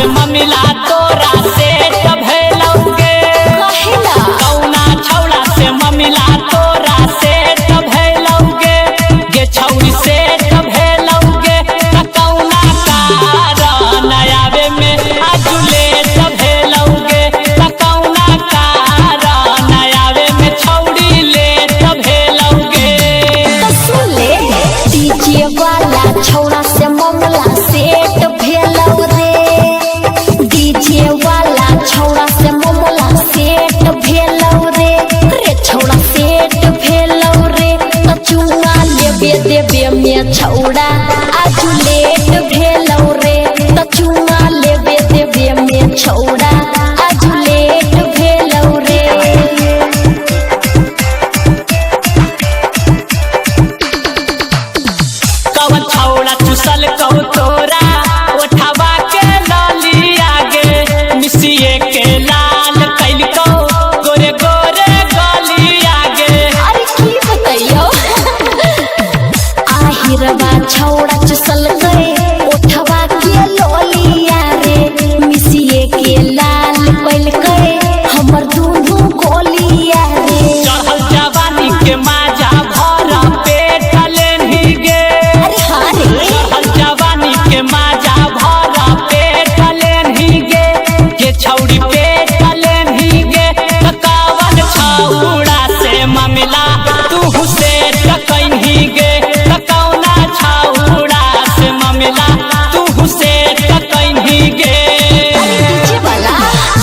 से ममिला तोरा सेट भैलौगे कौना छौड़ा से ममिला तोरा सेट भैलौगे गे छौड़ी सेट भैलौगे कौना कारण आवे में आज लेट भैलौगे कौना कारण आवे में छौड़ी लेट भैलौगे। सुन ले डीजे वाला छौड़ा से ममला सेट भेलौ रे डीजे वाला छौड़ा से ममला सेट भेलौ रे छौड़ा सेट भेलौ रे त चुमा लेबे देबे में छौड़ा आज लेट भेलौ रे त चुमा लेबे देबे में छौड़ा आज लेट भेलौ रे। कौन छौड़ा चुसल कौ तोरा उठावा के लाली आगे मिसिए के लाल कैल कौ गोरे गोरे गली आगे। अरे की बताइयो आहिरवा छौड़ा चुसल गए उठवा के लोलिया रे मिसिए के लाल पैल गए हमर दूधू गोलिया रे। चढ़ल जवानी के माजा भर पेट लेनी गे अरे हाँ रे चढ़ल जवानी के माजा भर पेट लेनी गे के छौड़ी पेट लेनी गे कवन छौड़ा से ममिला तू से टकैनी गे कौना छौड़ा से ममिला तू से टकैनी गे।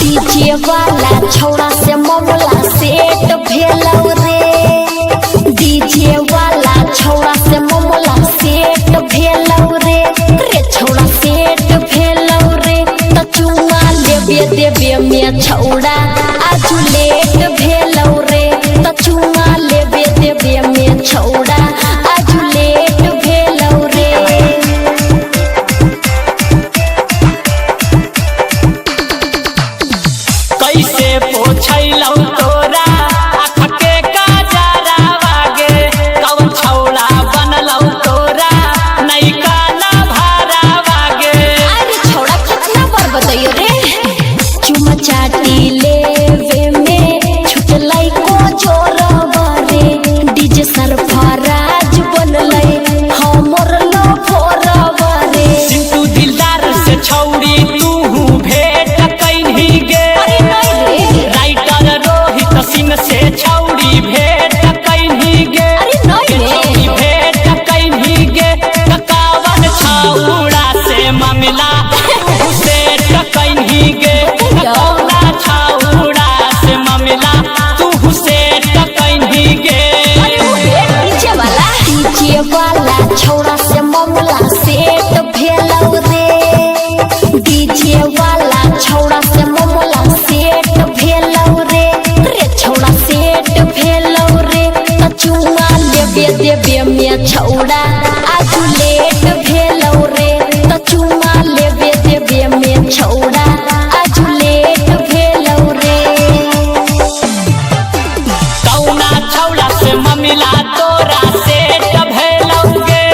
डीजे वाला छौड़ा से ममला सेट भेलौ रे डीजे वाला छौड़ा से ममला सेट भेलौ रे छौड़ा सेट भेलौ रे त चुमा लेबे देबे में छौड़ा आज लेट भेलौ रे त चुमा लेबे देबे में छौड़ा आज लेट भेलौ रे। कैसे पोछैलौ तोरा आँख के काजरावा गे कौन छौड़ा बनलौ तोरा नैका ना भारावा गे। अरे छौड़ा कितना बार बताइयो रे चुमा चाटी लेवे में छुटलै को जोरवा रे डीजे सरफराज बनलै हमर लोफरवा रे। सिंटू दिलदार से छौड़ी तू भेट कैनी गे राइटर रोहित सिंह से छौड़ी भेट कैनी गे अरे नहीं रे छौड़ी भेट कैनी गे कवन छौड़ा से ममिला तू से टकैनी गे कौना छौड़ा से ममिला तू से टकैनी गे। डीजे वाला छौड़ा से ममला सेट भेलौ रे डीजे वाला छौड़ा से ममला सेट भेलौ रे छौड़ा सेट भेलौ रे त चुमा लेबे देबे में छौड़ा आज लेट भेलौ रे त चुमा लेबे देबे में छौड़ा आज लेट भेलौ रे। कौना छौड़ा से ममिला तोरा सेट भैलौगे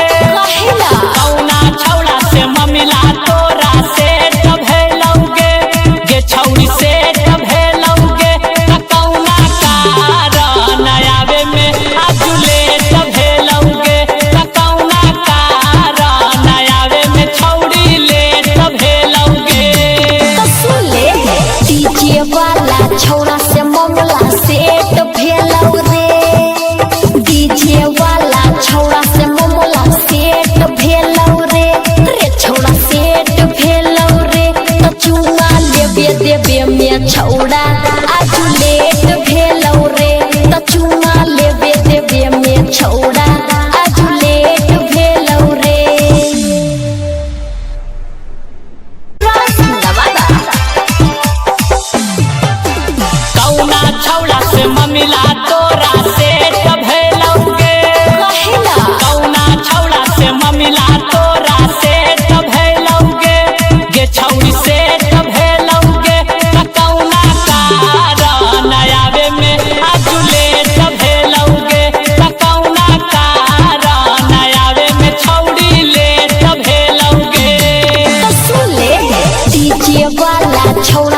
कौना छौड़ा से ममिला तोरा सेट भैलौगे गे छौड़ी सेट भैलौगे कौना कारण आवे में आज लेट भैलौगे कौना कारण आवे में छौड़ी लेट भैलौगे। सुन ले डीजे वाला छौड़ा से ममला सेट भेलौ रे डीजे छौड़ा